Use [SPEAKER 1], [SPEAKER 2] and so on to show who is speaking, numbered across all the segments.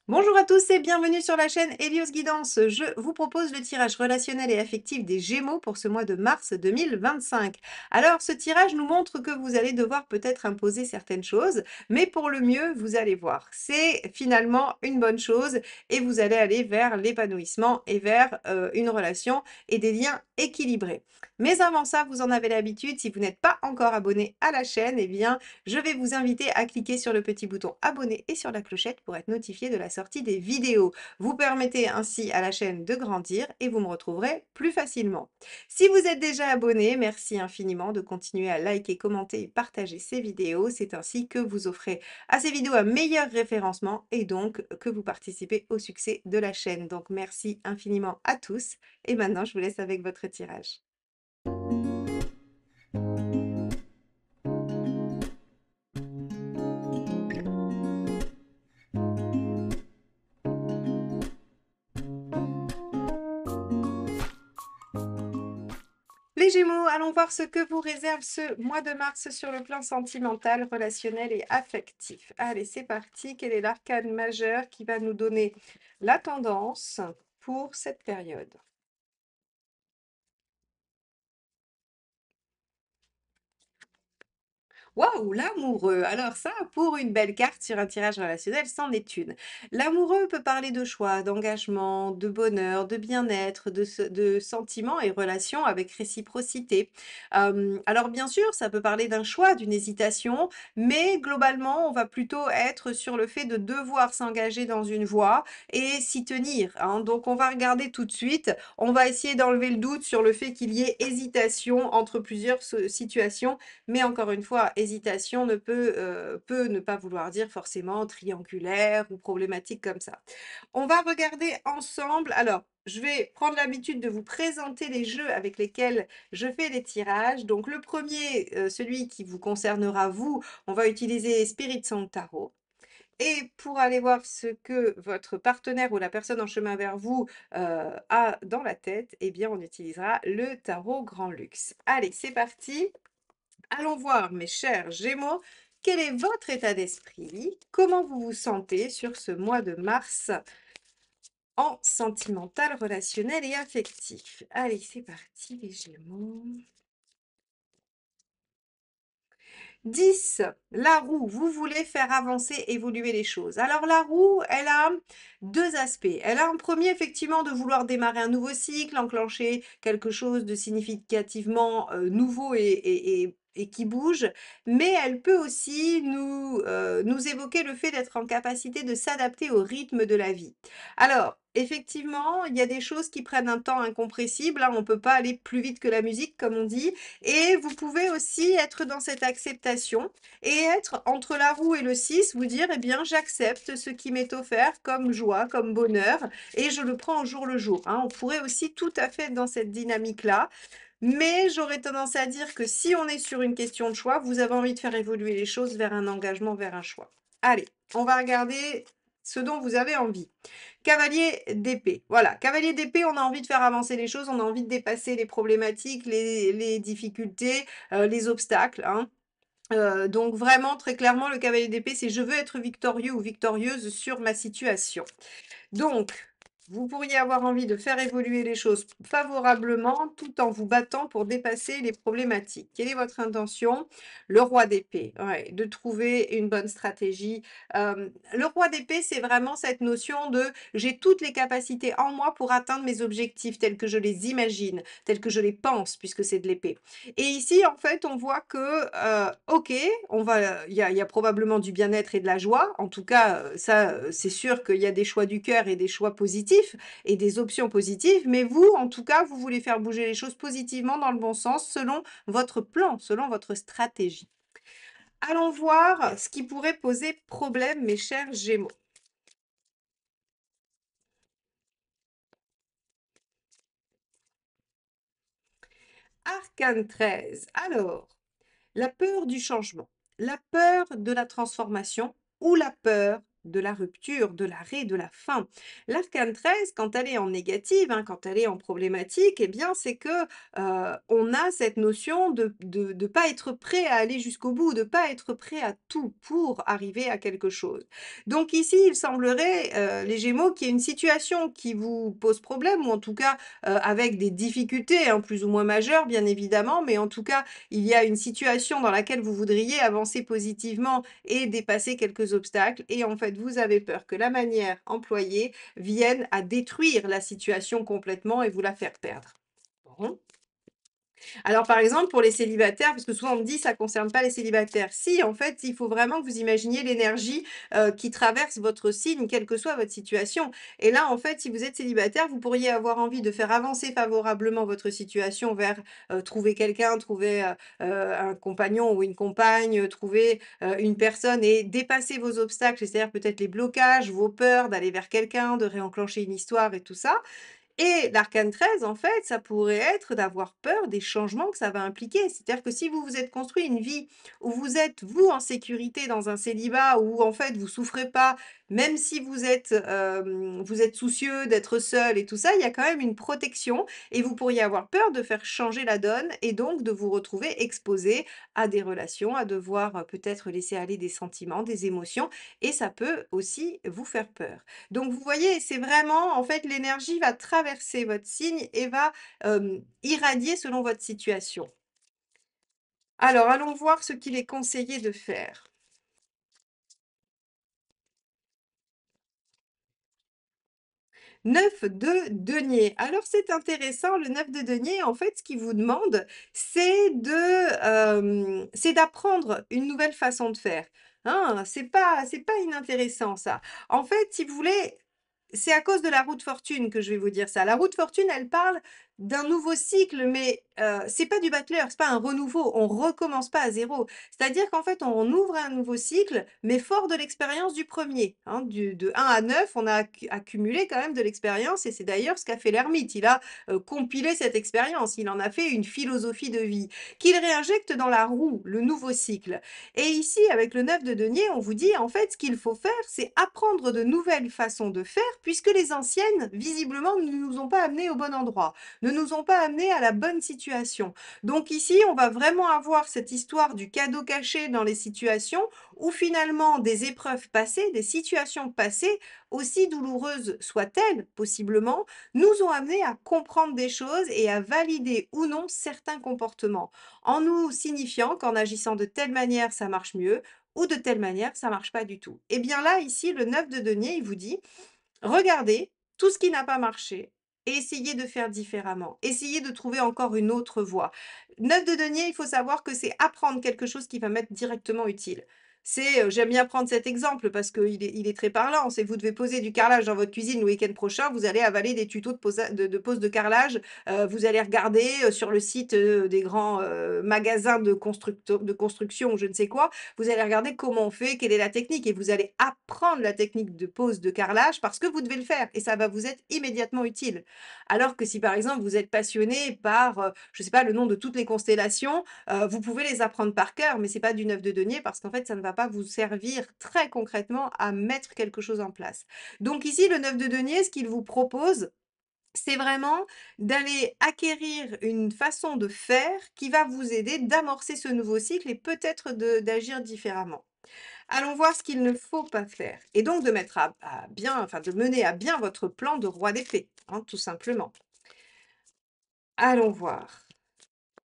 [SPEAKER 1] Bonjour à tous et bienvenue sur la chaîne Helios Guidance. Je vous propose le tirage relationnel et affectif des Gémeaux pour ce mois de mars 2025. Alors, ce tirage nous montre que vous allez devoir peut-être imposer certaines choses, mais pour le mieux, vous allez voir. C'est finalement une bonne chose et vous allez aller vers l'épanouissement et vers une relation et des liens équilibrés. Mais avant ça, vous en avez l'habitude, si vous n'êtes pas encore abonné à la chaîne, eh bien, je vais vous inviter à cliquer sur le petit bouton abonner et sur la clochette pour être notifié de la sortie des vidéos. Vous permettez ainsi à la chaîne de grandir et vous me retrouverez plus facilement. Si vous êtes déjà abonné, merci infiniment de continuer à liker, commenter et partager ces vidéos. C'est ainsi que vous offrez à ces vidéos un meilleur référencement et donc que vous participez au succès de la chaîne. Donc merci infiniment à tous et maintenant je vous laisse avec votre tirage. Les Gémeaux, allons voir ce que vous réserve ce mois de mars sur le plan sentimental, relationnel et affectif. Allez, c'est parti. Quel est l'arcane majeur qui va nous donner la tendance pour cette période? Waouh, l'amoureux! Alors ça, pour une belle carte sur un tirage relationnel, c'en est une. L'amoureux peut parler de choix, d'engagement, de bonheur, de bien-être, de sentiments et relations avec réciprocité. Alors bien sûr, ça peut parler d'un choix, d'une hésitation, mais globalement, on va plutôt être sur le fait de devoir s'engager dans une voie et s'y tenir, hein. Donc on va regarder tout de suite, on va essayer d'enlever le doute sur le fait qu'il y ait hésitation entre plusieurs situations, mais encore une fois, hésitation peut ne pas vouloir dire forcément triangulaire ou problématique comme ça. On va regarder ensemble. Alors, je vais prendre l'habitude de vous présenter les jeux avec lesquels je fais les tirages. Donc, le premier, celui qui vous concernera vous, on va utiliser Spirit Song Tarot. Et pour aller voir ce que votre partenaire ou la personne en chemin vers vous a dans la tête, eh bien, on utilisera le tarot Grand Luxe. Allez, c'est parti. Allons voir, mes chers Gémeaux, quel est votre état d'esprit? Comment vous vous sentez sur ce mois de mars en sentimental, relationnel et affectif? Allez, c'est parti, les Gémeaux. 10, la roue, vous voulez faire avancer, évoluer les choses. Alors la roue, elle a deux aspects. Elle a un premier, effectivement, de vouloir démarrer un nouveau cycle, enclencher quelque chose de significativement nouveau et qui bouge, mais elle peut aussi nous évoquer le fait d'être en capacité de s'adapter au rythme de la vie. Alors, effectivement, il y a des choses qui prennent un temps incompressible, hein, on ne peut pas aller plus vite que la musique, comme on dit, et vous pouvez aussi être dans cette acceptation et être entre la roue et le 6, vous dire, eh bien, j'accepte ce qui m'est offert comme joie, comme bonheur, et je le prends au jour le jour, hein. On pourrait aussi tout à fait être dans cette dynamique-là, mais j'aurais tendance à dire que si on est sur une question de choix, vous avez envie de faire évoluer les choses vers un engagement, vers un choix. Allez, on va regarder ce dont vous avez envie. Cavalier d'épée. Voilà, cavalier d'épée, on a envie de faire avancer les choses, on a envie de dépasser les problématiques, les difficultés, les obstacles, hein. Donc vraiment, très clairement, le cavalier d'épée, c'est je veux être victorieux ou victorieuse sur ma situation. Donc, vous pourriez avoir envie de faire évoluer les choses favorablement tout en vous battant pour dépasser les problématiques. Quelle est votre intention? Le roi d'épée, ouais, de trouver une bonne stratégie. Le roi d'épée, c'est vraiment cette notion de j'ai toutes les capacités en moi pour atteindre mes objectifs tels que je les imagine, tels que je les pense, puisque c'est de l'épée. Et ici, en fait, on voit que, ok, il y a probablement du bien-être et de la joie. En tout cas, ça, c'est sûr qu'il y a des choix du cœur et des choix positifs et des options positives. Mais vous, en tout cas, vous voulez faire bouger les choses positivement dans le bon sens selon votre plan, selon votre stratégie. Allons voir ce qui pourrait poser problème, mes chers Gémeaux. Arcane 13. Alors, la peur du changement, la peur de la transformation ou la peur de la rupture, de l'arrêt, de la fin. L'arcane 13, quand elle est en négative, hein, quand elle est en problématique, eh bien, c'est que on a cette notion de pas être prêt à aller jusqu'au bout, de pas être prêt à tout pour arriver à quelque chose. Donc ici, il semblerait, les Gémeaux, qu'il y ait une situation qui vous pose problème ou en tout cas, avec des difficultés, hein, plus ou moins majeures bien évidemment, mais en tout cas, il y a une situation dans laquelle vous voudriez avancer positivement et dépasser quelques obstacles et en fait, vous avez peur que la manière employée vienne à détruire la situation complètement et vous la faire perdre. Bon. Alors, par exemple, pour les célibataires, parce que souvent on me dit: «Ça concerne pas les célibataires». Si, en fait, il faut vraiment que vous imaginiez l'énergie, qui traverse votre signe, quelle que soit votre situation. Et là, en fait, si vous êtes célibataire, vous pourriez avoir envie de faire avancer favorablement votre situation vers, trouver quelqu'un, trouver, un compagnon ou une compagne, trouver, une personne et dépasser vos obstacles, c'est-à-dire peut-être les blocages, vos peurs d'aller vers quelqu'un, de réenclencher une histoire et tout ça. Et l'arcane 13, en fait, ça pourrait être d'avoir peur des changements que ça va impliquer. C'est-à-dire que si vous vous êtes construit une vie où vous êtes, vous, en sécurité dans un célibat, où en fait vous souffrez pas, même si vous êtes soucieux d'être seul et tout ça, il y a quand même une protection et vous pourriez avoir peur de faire changer la donne et donc de vous retrouver exposé à des relations, à devoir peut-être laisser aller des sentiments, des émotions et ça peut aussi vous faire peur. Donc vous voyez, c'est vraiment en fait l'énergie va traverser votre signe et va, irradier selon votre situation. Alors allons voir ce qu'il est conseillé de faire. 9 de denier. Alors c'est intéressant, le 9 de denier, en fait, ce qu'il vous demande, c'est d'apprendre une nouvelle façon de faire. Hein, c'est pas inintéressant ça. En fait, si vous voulez, c'est à cause de la roue de fortune que je vais vous dire ça. La roue de fortune, elle parle d'un nouveau cycle, mais c'est pas du battleur, c'est pas un renouveau, on recommence pas à zéro. C'est-à-dire qu'en fait, on ouvre un nouveau cycle, mais fort de l'expérience du premier. Hein. De 1 à 9, on a accumulé quand même de l'expérience et c'est d'ailleurs ce qu'a fait l'ermite. Il a compilé cette expérience, il en a fait une philosophie de vie qu'il réinjecte dans la roue, le nouveau cycle. Et ici, avec le 9 de denier, on vous dit en fait ce qu'il faut faire, c'est apprendre de nouvelles façons de faire, puisque les anciennes, visiblement, ne nous ont pas amenés au bon endroit, ne nous ont pas amenés à la bonne situation. Donc ici, on va vraiment avoir cette histoire du cadeau caché dans les situations où finalement des épreuves passées, des situations passées, aussi douloureuses soient-elles, possiblement, nous ont amenés à comprendre des choses et à valider ou non certains comportements, en nous signifiant qu'en agissant de telle manière, ça marche mieux, ou de telle manière, ça marche pas du tout. Et bien là, ici, le 9 de denier, il vous dit: regardez tout ce qui n'a pas marché et essayez de faire différemment. Essayez de trouver encore une autre voie. 9 de denier, il faut savoir que c'est apprendre quelque chose qui va m'être directement utile. C'est, j'aime bien prendre cet exemple parce qu'il est très parlant. C'est vous devez poser du carrelage dans votre cuisine le week-end prochain, vous allez avaler des tutos de pose de carrelage, vous allez regarder, sur le site, des grands, magasins de construction ou je ne sais quoi, vous allez regarder comment on fait, quelle est la technique et vous allez apprendre la technique de pose de carrelage parce que vous devez le faire et ça va vous être immédiatement utile. Alors que si par exemple vous êtes passionné par, je sais pas, le nom de toutes les constellations, vous pouvez les apprendre par cœur, mais c'est pas du 9 de denier parce qu'en fait ça ne va pas vous servir très concrètement à mettre quelque chose en place. Donc ici, le 9 de denier, ce qu'il vous propose, c'est vraiment d'aller acquérir une façon de faire qui va vous aider d'amorcer ce nouveau cycle et peut-être d'agir différemment. Allons voir ce qu'il ne faut pas faire et donc de mettre à bien, enfin de mener à bien votre plan de roi d'épée, hein, tout simplement. Allons voir.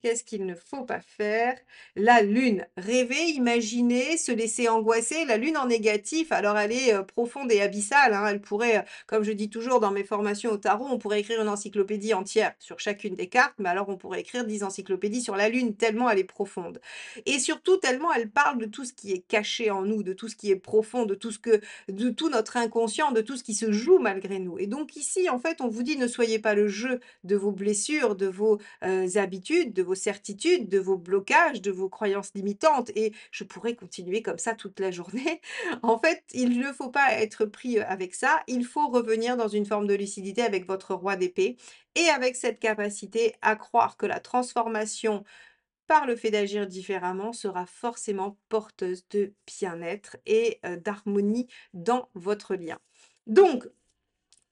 [SPEAKER 1] Qu'est-ce qu'il ne faut pas faire? La lune. Rêver, imaginer, se laisser angoisser. La lune en négatif, alors elle est, profonde et abyssale, hein. Elle pourrait, comme je dis toujours dans mes formations au tarot, on pourrait écrire une encyclopédie entière sur chacune des cartes, mais alors on pourrait écrire 10 encyclopédies sur la lune tellement elle est profonde. Et surtout tellement elle parle de tout ce qui est caché en nous, de tout ce qui est profond, de tout notre inconscient, de tout ce qui se joue malgré nous. Et donc ici, en fait, on vous dit: «Ne soyez pas le jeu de vos blessures, de vos habitudes, de vos certitudes, de vos blocages, de vos croyances limitantes et je pourrais continuer comme ça toute la journée. En fait, il ne faut pas être pris, avec ça. Il faut revenir dans une forme de lucidité avec votre roi d'épée et avec cette capacité à croire que la transformation par le fait d'agir différemment, sera forcément porteuse de bien-être et d'harmonie dans votre lien. Donc,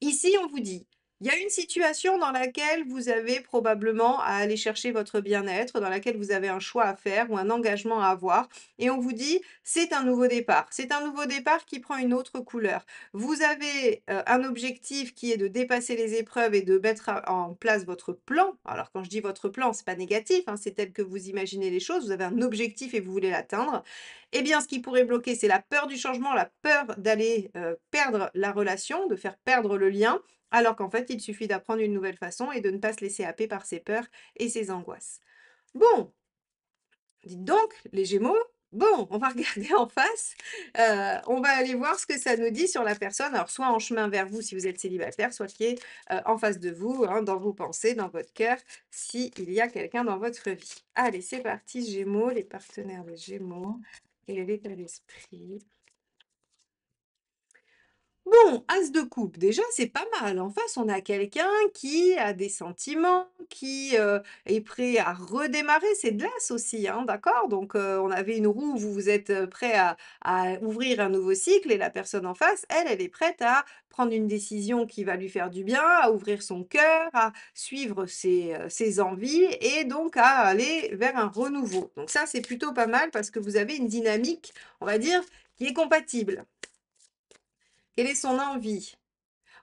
[SPEAKER 1] ici, on vous dit, il y a une situation dans laquelle vous avez probablement à aller chercher votre bien-être, dans laquelle vous avez un choix à faire ou un engagement à avoir, et on vous dit, c'est un nouveau départ. C'est un nouveau départ qui prend une autre couleur. Vous avez un objectif qui est de dépasser les épreuves et de mettre en place votre plan. Alors, quand je dis votre plan, c'est pas négatif, hein, c'est tel que vous imaginez les choses. Vous avez un objectif et vous voulez l'atteindre. Eh bien, ce qui pourrait bloquer, c'est la peur du changement, la peur d'aller perdre la relation, de faire perdre le lien, alors qu'en fait, il suffit d'apprendre une nouvelle façon et de ne pas se laisser happer par ses peurs et ses angoisses. Bon, dites donc, les Gémeaux, bon, on va regarder en face, on va aller voir ce que ça nous dit sur la personne, alors soit en chemin vers vous si vous êtes célibataire, soit qui est en face de vous, hein, dans vos pensées, dans votre cœur, s'il y a quelqu'un dans votre vie. Allez, c'est parti, Gémeaux, les partenaires des Gémeaux, quel est l'état d'esprit? Bon, as de coupe, déjà, c'est pas mal. En face, on a quelqu'un qui a des sentiments, qui, est prêt à redémarrer. C'est de l'as aussi, hein, d'accord? Donc, on avait une roue, vous êtes, prêt à ouvrir un nouveau cycle et la personne en face, elle, elle est prête à prendre une décision qui va lui faire du bien, à ouvrir son cœur, à suivre ses envies et donc à aller vers un renouveau. Donc ça, c'est plutôt pas mal parce que vous avez une dynamique, on va dire, qui est compatible. Quelle est son envie?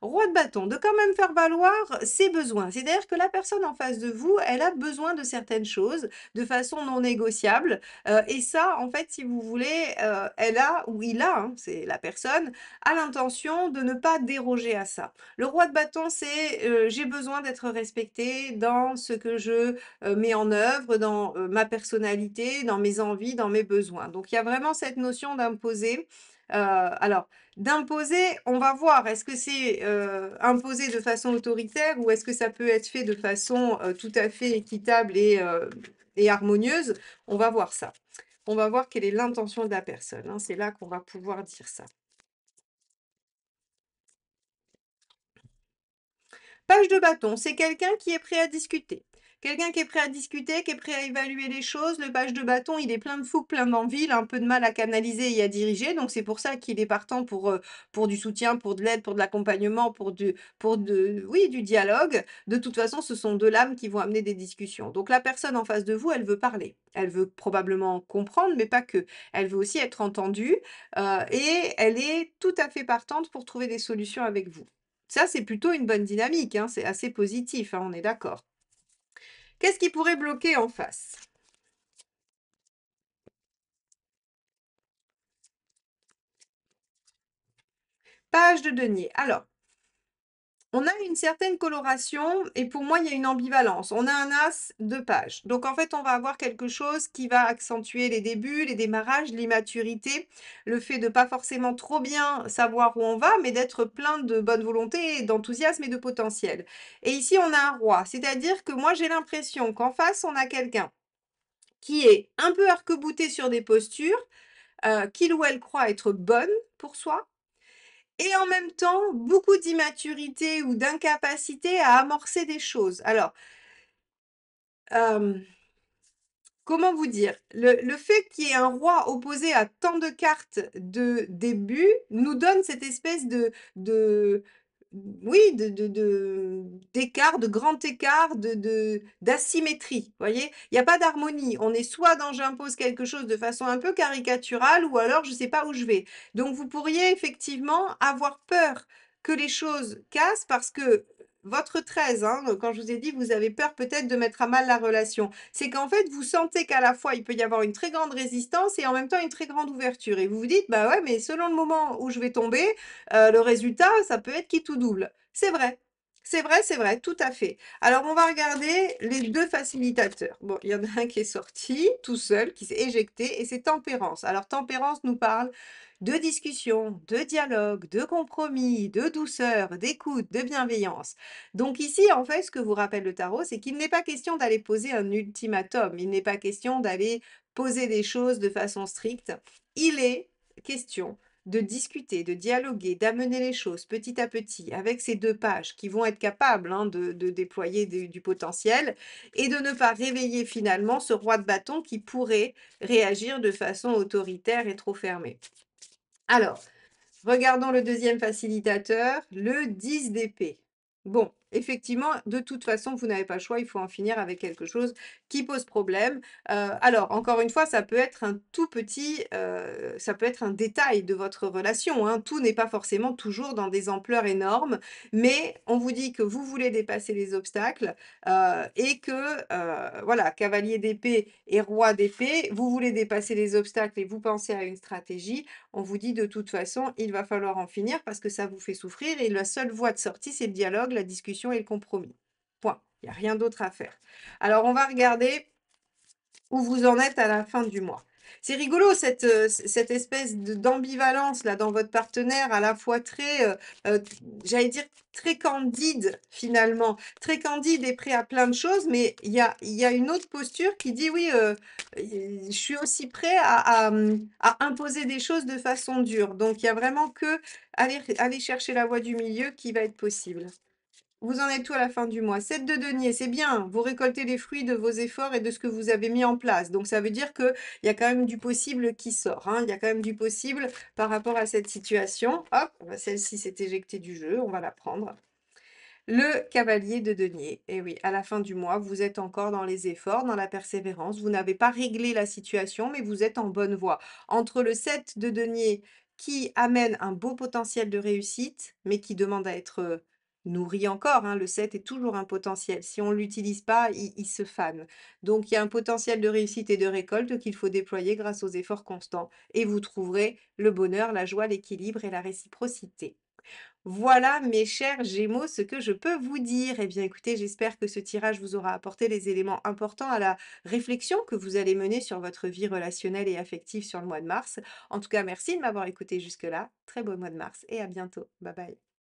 [SPEAKER 1] Roi de bâton, de quand même faire valoir ses besoins. C'est-à-dire que la personne en face de vous, elle a besoin de certaines choses de façon non négociable. Et ça, en fait, si vous voulez, elle a, ou il a, hein, c'est la personne, a l'intention de ne pas déroger à ça. Le roi de bâton, c'est j'ai besoin d'être respecté dans ce que je mets en œuvre, dans ma personnalité, dans mes envies, dans mes besoins. Donc, il y a vraiment cette notion d'imposer. Alors, d'imposer, on va voir, est-ce que c'est imposé de façon autoritaire ou est-ce que ça peut être fait de façon tout à fait équitable et harmonieuse? On va voir ça. On va voir quelle est l'intention de la personne, hein. C'est là qu'on va pouvoir dire ça. Page de bâton, c'est quelqu'un qui est prêt à discuter. Quelqu'un qui est prêt à discuter, qui est prêt à évaluer les choses. Le page de bâton, il est plein de fougue, plein d'envie, il a un peu de mal à canaliser et à diriger. Donc c'est pour ça qu'il est partant pour du soutien, pour de l'aide, pour de l'accompagnement, oui, du dialogue. De toute façon, ce sont deux lames qui vont amener des discussions. Donc la personne en face de vous, elle veut parler. Elle veut probablement comprendre, mais pas que. Elle veut aussi être entendue et elle est tout à fait partante pour trouver des solutions avec vous. Ça, c'est plutôt une bonne dynamique, hein, c'est assez positif, hein, on est d'accord. Qu'est-ce qui pourrait bloquer en face? Page de denier. Alors, on a une certaine coloration et pour moi, il y a une ambivalence. On a un as de page. Donc, en fait, on va avoir quelque chose qui va accentuer les débuts, les démarrages, l'immaturité, le fait de pas forcément trop bien savoir où on va, mais d'être plein de bonne volonté, d'enthousiasme et de potentiel. Et ici, on a un roi, c'est-à-dire que moi, j'ai l'impression qu'en face, on a quelqu'un qui est un peu arc-bouté sur des postures, qu'il ou elle croit être bonne pour soi et en même temps, beaucoup d'immaturité ou d'incapacité à amorcer des choses. Alors, hem comment vous dire? Le fait qu'il y ait un roi opposé à tant de cartes de début nous donne cette espèce de oui, d'écart, de grand écart, d'asymétrie, vous voyez? Il y a pas d'harmonie. On est soit dans j'impose quelque chose de façon un peu caricaturale ou alors je ne sais pas où je vais. Donc vous pourriez effectivement avoir peur que les choses cassent parce que votre 13, hein, quand je vous ai dit, vous avez peur peut-être de mettre à mal la relation. C'est qu'en fait, vous sentez qu'à la fois, il peut y avoir une très grande résistance et en même temps une très grande ouverture. Et vous vous dites: «Bah, ouais, mais selon le moment où je vais tomber, le résultat, ça peut être qui tout double». C'est vrai. C'est vrai, tout à fait. Alors, on va regarder les 2 facilitateurs. Bon, il y en a un qui est sorti tout seul, qui s'est éjecté et c'est Tempérance. Alors, Tempérance nous parle de discussion, de dialogue, de compromis, de douceur, d'écoute, de bienveillance. Donc ici, en fait, ce que vous rappelle le tarot, c'est qu'il n'est pas question d'aller poser un ultimatum, il n'est pas question d'aller poser des choses de façon stricte. Il est question de discuter, de dialoguer, d'amener les choses petit à petit avec ces 2 pages qui vont être capables, hein, de déployer du potentiel et de ne pas réveiller finalement ce roi de bâton qui pourrait réagir de façon autoritaire et trop fermée. Alors, regardons le deuxième facilitateur, le 10 d'épée. Bon, effectivement, de toute façon, vous n'avez pas le choix, il faut en finir avec quelque chose qui pose problème. Alors, encore une fois, ça peut être un tout petit, ça peut être un détail de votre relation, hein. Tout n'est pas forcément toujours dans des ampleurs énormes, mais on vous dit que vous voulez dépasser les obstacles, et que, voilà, cavalier d'épée et roi d'épée, vous voulez dépasser les obstacles et vous pensez à une stratégie. On vous dit de toute façon, il va falloir en finir parce que ça vous fait souffrir et la seule voie de sortie, c'est le dialogue, la discussion et le compromis. Point. Il n'y a rien d'autre à faire. Alors, on va regarder où vous en êtes à la fin du mois. C'est rigolo cette espèce d'ambivalence là dans votre partenaire, à la fois très, j'allais dire très candide finalement, très candide et prêt à plein de choses, mais il y a une autre posture qui dit: «Oui, je suis aussi prêt à imposer des choses de façon dure». Donc il y a vraiment que aller chercher la voie du milieu qui va être possible. Vous en êtes où à la fin du mois? 7 de denier, c'est bien. Vous récoltez les fruits de vos efforts et de ce que vous avez mis en place. Donc ça veut dire qu'il y a quand même du possible qui sort, hein. Il y a quand même du possible par rapport à cette situation. Hop, bah, celle-ci s'est éjectée du jeu, on va la prendre. Le cavalier de denier. Et oui, à la fin du mois, vous êtes encore dans les efforts, dans la persévérance. Vous n'avez pas réglé la situation, mais vous êtes en bonne voie. Entre le 7 de denier qui amène un beau potentiel de réussite, mais qui demande à être nourri encore, hein, le 7 est toujours un potentiel. Si on ne l'utilise pas, il se fane. Donc il y a un potentiel de réussite et de récolte qu'il faut déployer grâce aux efforts constants. Et vous trouverez le bonheur, la joie, l'équilibre et la réciprocité. Voilà, mes chers Gémeaux, ce que je peux vous dire. Eh bien, écoutez, j'espère que ce tirage vous aura apporté les éléments importants à la réflexion que vous allez mener sur votre vie relationnelle et affective sur le mois de mars. En tout cas, merci de m'avoir écouté jusque-là. Très beau mois de mars et à bientôt. Bye bye.